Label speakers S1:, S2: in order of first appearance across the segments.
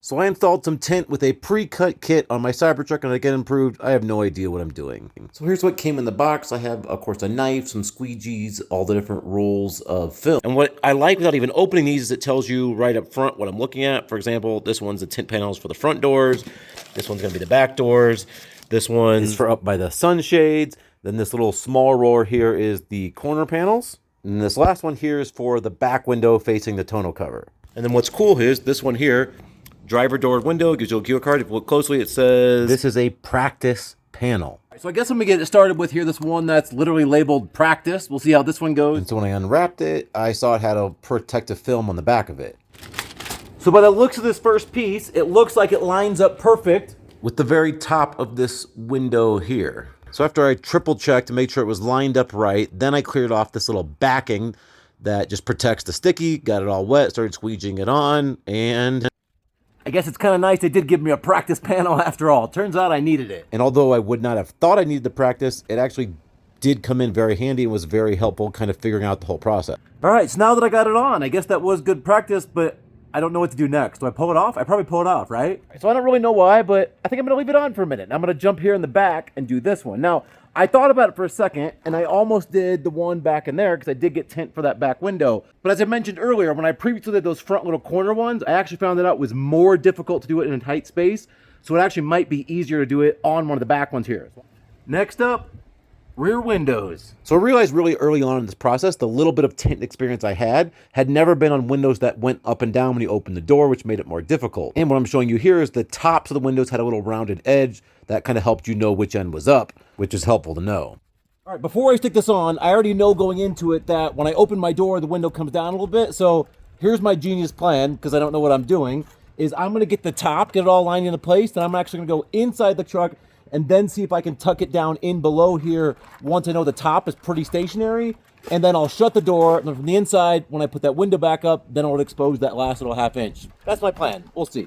S1: So I installed some tint with a pre-cut kit on my Cybertruck and I get improved. I have no idea what I'm doing. So here's what came in the box. I have, of course, a knife, some squeegees, all the different rolls of film. And what I like without even opening these is it tells you right up front what I'm looking at. For example, this one's the tint panels for the front doors. This one's gonna be the back doors. This one is for up by the sunshades. Then this little small roller here is the corner panels. And this last one here is for the back window facing the tonneau cover. And then what's cool is this one here, driver door window, gives you a cue card. If you look closely, it says this is a practice panel.
S2: So I guess I'm gonna get it started with here, this one that's literally labeled practice. We'll see how this one goes.
S1: And so when I unwrapped it, I saw it had a protective film on the back of it. So by the looks of this first piece, it looks like it lines up perfect with the very top of this window here. So after I triple checked to make sure it was lined up right, then I cleared off this little backing that just protects the sticky, got it all wet, started squeegeeing it on, and
S2: I guess it's kind of nice they did give me a practice panel after all. Turns out I needed it.
S1: And although I would not have thought I needed the practice, it actually did come in very handy and was very helpful kind of figuring out the whole process.
S2: All right, so now that I got it on, I guess that was good practice, but I don't know what to do next. Do I pull it off? I probably pull it off, right? So I don't really know why, but I think I'm gonna leave it on for a minute. I'm gonna jump here in the back and do this one. Now, I thought about it for a second, and I almost did the one back in there because I did get tint for that back window. But as I mentioned earlier, when I previously did those front little corner ones, I actually found that out was more difficult to do it in a tight space. So it actually might be easier to do it on one of the back ones here. Next up, rear windows.
S1: So I realized really early on in this process, the little bit of tint experience I had never been on windows that went up and down when you opened the door, which made it more difficult. And what I'm showing you here is the tops of the windows had a little rounded edge that kind of helped you know which end was up, which is helpful to know.
S2: All right, before I stick this on, I already know going into it that when I open my door, the window comes down a little bit. So here's my genius plan, because I don't know what I'm doing, is I'm gonna get the top, get it all lined into place, then I'm actually gonna go inside the truck and then see if I can tuck it down in below here once I know the top is pretty stationary. And then I'll shut the door, and then from the inside, when I put that window back up, then I'll expose that last little ½ inch. That's my plan. We'll see.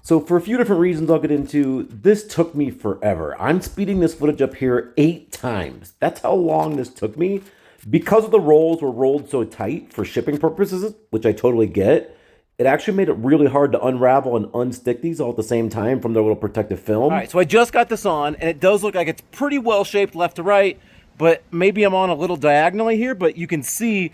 S1: So for a few different reasons I'll get into, this took me forever. I'm speeding this footage up here 8 times. That's how long this took me. Because of the rolls were rolled so tight for shipping purposes, which I totally get, it actually made it really hard to unravel and unstick these all at the same time from their little protective film.
S2: All right, so I just got this on, and it does look like it's pretty well shaped left to right, but maybe I'm on a little diagonally here, but you can see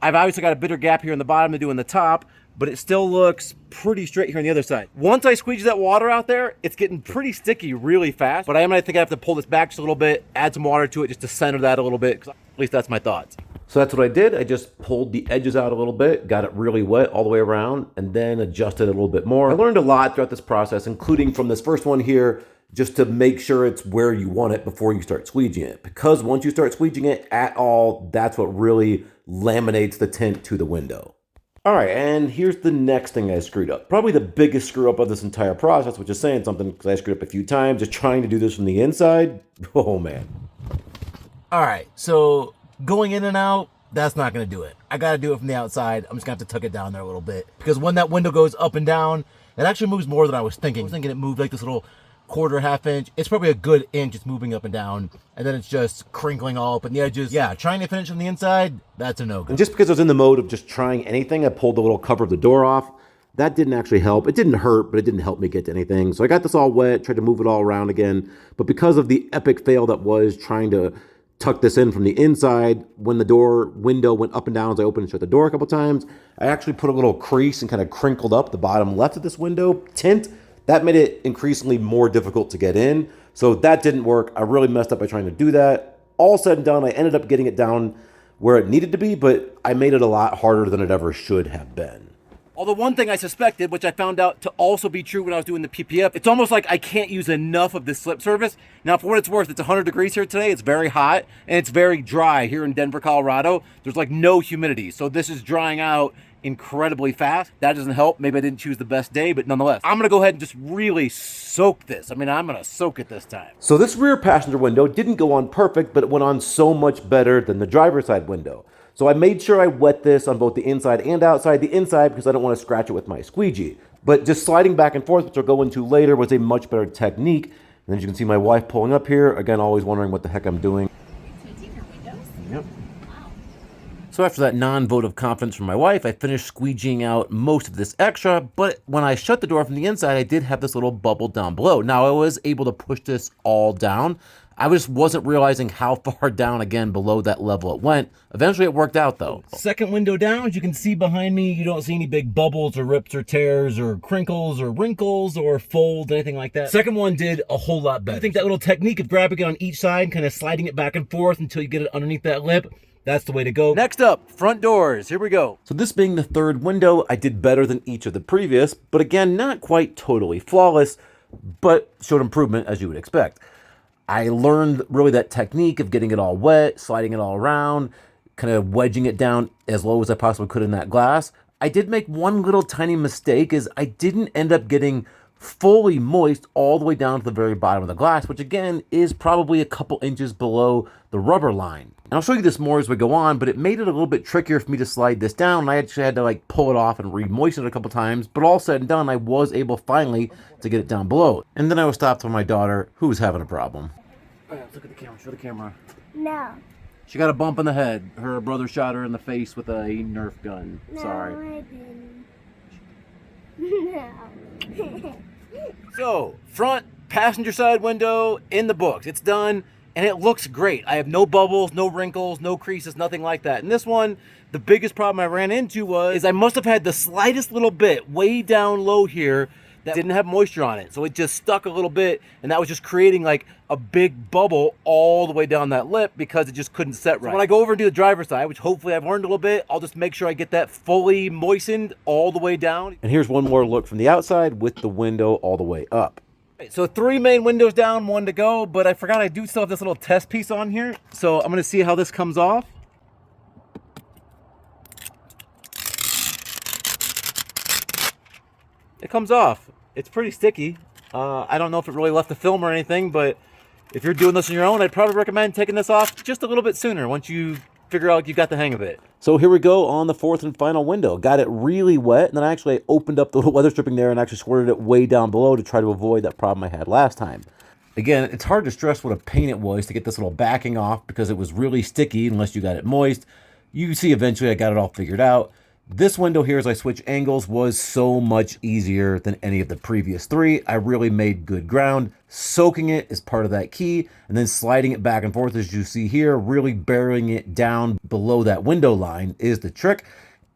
S2: I've obviously got a bigger gap here in the bottom to do in the top, but it still looks pretty straight here on the other side. Once I squeeze that water out there, it's getting pretty sticky really fast, but I think I have to pull this back just a little bit, add some water to it just to center that a little bit, 'cause at least that's my thoughts.
S1: So that's what I did. I just pulled the edges out a little bit, got it really wet all the way around, and then adjusted it a little bit more. I learned a lot throughout this process, including from this first one here, just to make sure it's where you want it before you start squeegeeing it. Because once you start squeegeeing it at all, that's what really laminates the tint to the window. All right, and here's the next thing I screwed up. Probably the biggest screw up of this entire process, which is saying something because I screwed up a few times, just trying to do this from the inside. Oh man.
S2: All right, so going in and out, that's not gonna do it. I gotta do it from the outside. I'm just gonna have to tuck it down there a little bit, because when that window goes up and down, it actually moves more than I was thinking. I was thinking it moved like this little quarter, ½ inch. It's probably a good inch. It's moving up and down, and then it's just crinkling all up in the edges. Yeah, trying to finish from the inside, that's a no-go.
S1: And just because I was in the mode of just trying anything, I pulled the little cover of the door off. That didn't actually help. It didn't hurt, but it didn't help me get to anything. So I got this all wet, tried to move it all around again. But because of the epic fail that was trying to tuck this in from the inside, when the door window went up and down as I opened and shut the door a couple times, I actually put a little crease and kind of crinkled up the bottom left of this window tint. That made it increasingly more difficult to get in. So that didn't work. I really messed up by trying to do that. All said and done, I ended up getting it down where it needed to be, but I made it a lot harder than it ever should have been.
S2: Although one thing I suspected, which I found out to also be true when I was doing the PPF, it's almost like I can't use enough of this slip surface. Now, for what it's worth, it's 100 degrees here today. It's very hot, and it's very dry here in Denver, Colorado. There's like no humidity, so this is drying out incredibly fast. That doesn't help. Maybe I didn't choose the best day, but nonetheless, I'm gonna go ahead and just really soak this. I mean, I'm gonna soak it this time.
S1: So this rear passenger window didn't go on perfect, but it went on so much better than the driver's side window. So I made sure I wet this on both the inside and outside. The inside because I don't want to scratch it with my squeegee. But just sliding back and forth, which I'll go into later, was a much better technique. And as you can see my wife pulling up here, again, always wondering what the heck I'm doing.
S3: Tinting your windows?
S1: Yep.
S3: Wow.
S1: So after that non-vote of confidence from my wife, I finished squeegeeing out most of this extra, but when I shut the door from the inside, I did have this little bubble down below. Now I was able to push this all down. I just wasn't realizing how far down again below that level it went. Eventually it worked out though.
S2: Second window down, as you can see behind me, you don't see any big bubbles or rips or tears or crinkles or wrinkles or folds, anything like that. Second one did a whole lot better. I think that little technique of grabbing it on each side, kind of sliding it back and forth until you get it underneath that lip, that's the way to go. Next up, front doors. Here we go.
S1: So this being the third window, I did better than each of the previous, but again, not quite totally flawless, but showed improvement as you would expect. I learned really that technique of getting it all wet, sliding it all around, kind of wedging it down as low as I possibly could in that glass. I did make one little tiny mistake, is I didn't end up getting fully moist all the way down to the very bottom of the glass, which again is probably a couple inches below the rubber line. And I'll show you this more as we go on, but it made it a little bit trickier for me to slide this down. And I actually had to like pull it off and re-moisten it a couple times, but all said and done, I was able finally to get it down below. And then I was stopped by my daughter, who was having a problem.
S2: All right, let's look at the camera, show the camera.
S3: No.
S2: She got a bump in the head. Her brother shot her in the face with a Nerf gun.
S3: No,
S2: Sorry.
S3: I didn't. No.
S2: So, front passenger side window in the books. It's done, and it looks great. I have no bubbles, no wrinkles, no creases, nothing like that. And this one, the biggest problem I ran into was I must have had the slightest little bit way down low here that didn't have moisture on it. So it just stuck a little bit, and that was just creating like a big bubble all the way down that lip because it just couldn't set right. So when I go over and do the driver's side, which hopefully I've learned a little bit, I'll just make sure I get that fully moistened all the way down.
S1: And here's one more look from the outside with the window all the way up.
S2: So 3 main windows down, 1 to go, but I forgot I do still have this little test piece on here. So I'm gonna see how this comes off. It comes off. It's pretty sticky. I don't know if it really left the film or anything, but if you're doing this on your own, I'd probably recommend taking this off just a little bit sooner once you figure out you got the hang of it.
S1: So here we go on the fourth and final window. Got it really wet, and then I actually opened up the little weather stripping there and actually squirted it way down below to try to avoid that problem I had last time. Again, it's hard to stress what a pain it was to get this little backing off because it was really sticky unless you got it moist. You see eventually I got it all figured out. This window here, as I switch angles, was so much easier than any of the previous 3. I really made good ground. Soaking it is part of that key, and then sliding it back and forth, as you see here, really burying it down below that window line is the trick.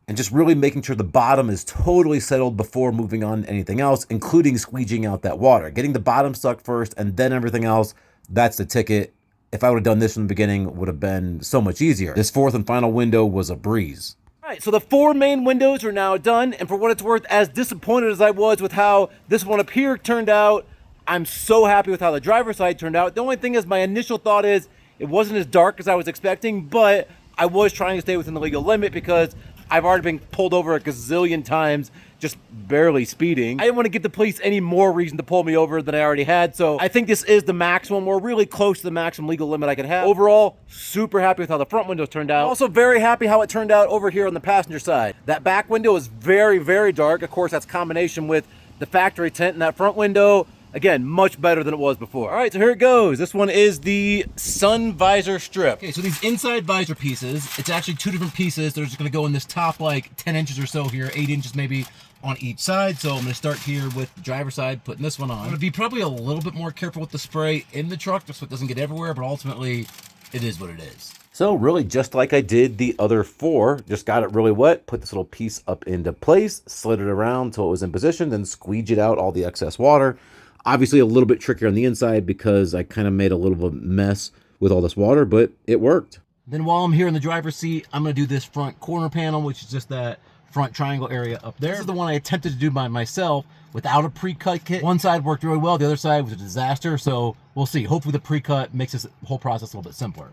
S1: And just really making sure the bottom is totally settled before moving on to anything else, including squeegeeing out that water. Getting the bottom stuck first, and then everything else, that's the ticket. If I would have done this from the beginning, it would have been so much easier. This fourth and final window was a breeze.
S2: All right, so the 4 main windows are now done, and for what it's worth, as disappointed as I was with how this one up here turned out, I'm so happy with how the driver's side turned out. The only thing is my initial thought is it wasn't as dark as I was expecting, but I was trying to stay within the legal limit because I've already been pulled over a gazillion times just barely speeding. I didn't want to give the police any more reason to pull me over than I already had, so I think this is the maximum. We're really close to the maximum legal limit I could have. Overall, super happy with how the front windows turned out. Also very happy how it turned out over here on the passenger side. That back window is very, very dark. Of course, that's combination with the factory tint, and that front window, again, much better than it was before. All right, so here it goes. This one is the sun visor strip. Okay, so these inside visor pieces, it's actually 2 different pieces. They're just gonna go in this top like 10 inches or so here, 8 inches maybe on each side. So I'm gonna start here with the driver's side, putting this one on. I'm gonna be probably a little bit more careful with the spray in the truck just so it doesn't get everywhere, but ultimately it is what it is.
S1: So really just like I did the other 4, just got it really wet, put this little piece up into place, slid it around until it was in position, then squeegeed out all the excess water. Obviously a little bit trickier on the inside because I kind of made a little bit of a mess with all this water, but it worked.
S2: Then while I'm here in the driver's seat, I'm gonna do this front corner panel, which is just that front triangle area up there. This is the one I attempted to do by myself without a pre-cut kit. One side worked really well, the other side was a disaster, so we'll see. Hopefully the pre-cut makes this whole process a little bit simpler.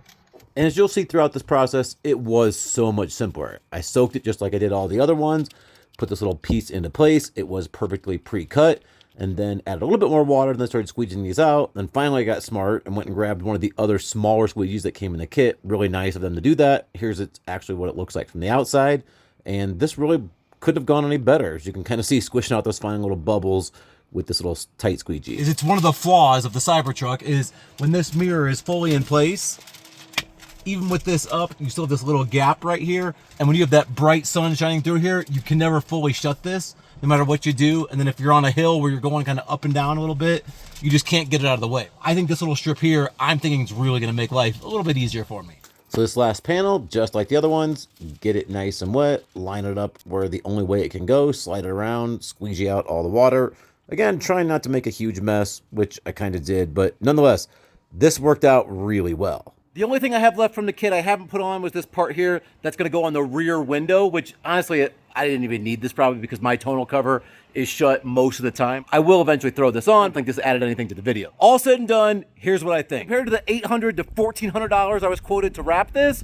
S1: And as you'll see throughout this process, it was so much simpler. I soaked it just like I did all the other ones, put this little piece into place. It was perfectly pre-cut, and then added a little bit more water and then started squeegeeing these out. Then finally I got smart and went and grabbed one of the other smaller squeegees that came in the kit. Really nice of them to do that. Here's actually what it looks like from the outside. And this really couldn't have gone any better. As you can kind of see squishing out those fine little bubbles with this little tight squeegee.
S2: It's one of the flaws of the Cybertruck is when this mirror is fully in place, even with this up, you still have this little gap right here. And when you have that bright sun shining through here, you can never fully shut this, no matter what you do. And then if you're on a hill where you're going kind of up and down a little bit, you just can't get it out of the way. I think this little strip here, I'm thinking it's really gonna make life a little bit easier for me.
S1: So this last panel, just like the other ones, get it nice and wet, line it up where the only way it can go, slide it around, squeegee out all the water. Again, trying not to make a huge mess, which I kind of did, but nonetheless, this worked out really well.
S2: The only thing I have left from the kit I haven't put on was this part here that's gonna go on the rear window, which honestly, I didn't even need this probably because my tonal cover is shut most of the time. I will eventually throw this on. I don't think this added anything to the video. All said and done, here's what I think. Compared to the $800 to $1,400 I was quoted to wrap this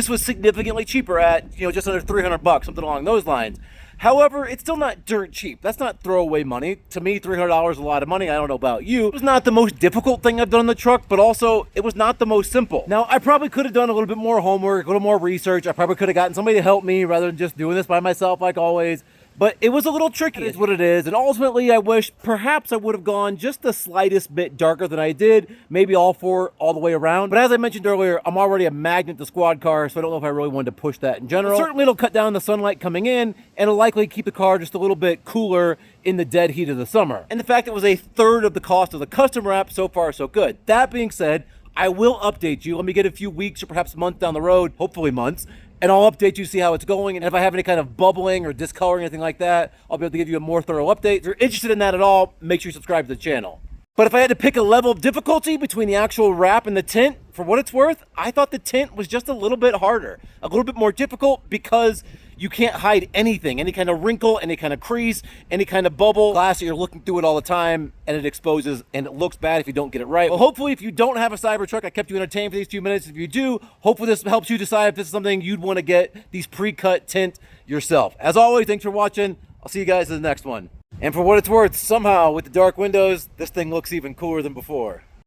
S2: was significantly cheaper at, just under 300 bucks, something along those lines. However, it's still not dirt cheap. That's not throwaway money. To me, $300 is a lot of money. I don't know about you. It was not the most difficult thing I've done on the truck, but also it was not the most simple. Now, I probably could have done a little bit more homework, a little more research. I probably could have gotten somebody to help me rather than just doing this by myself like always. But it was a little tricky. It's what it is. And ultimately, I wish perhaps I would have gone just the slightest bit darker than I did. Maybe all the way around. But as I mentioned earlier, I'm already a magnet to squad cars, so I don't know if I really wanted to push that in general. But certainly, it'll cut down the sunlight coming in, and it'll likely keep the car just a little bit cooler in the dead heat of the summer. And the fact it was a third of the cost of the custom wrap, so far so good. That being said, I will update you. Let me get a few weeks or perhaps a month down the road, hopefully months, and I'll update you, see how it's going. And if I have any kind of bubbling or discoloring, anything like that, I'll be able to give you a more thorough update. If you're interested in that at all, make sure you subscribe to the channel. But if I had to pick a level of difficulty between the actual wrap and the tint, for what it's worth, I thought the tint was just a little bit harder, a little bit more difficult because you can't hide anything, any kind of wrinkle, any kind of crease, any kind of bubble. Glass, you're looking through it all the time and it exposes and it looks bad if you don't get it right. Well, hopefully if you don't have a Cybertruck, I kept you entertained for these 2 minutes. If you do, hopefully this helps you decide if this is something you'd want to get these pre-cut tint yourself. As always, thanks for watching. I'll see you guys in the next one. And for what it's worth, somehow with the dark windows, this thing looks even cooler than before.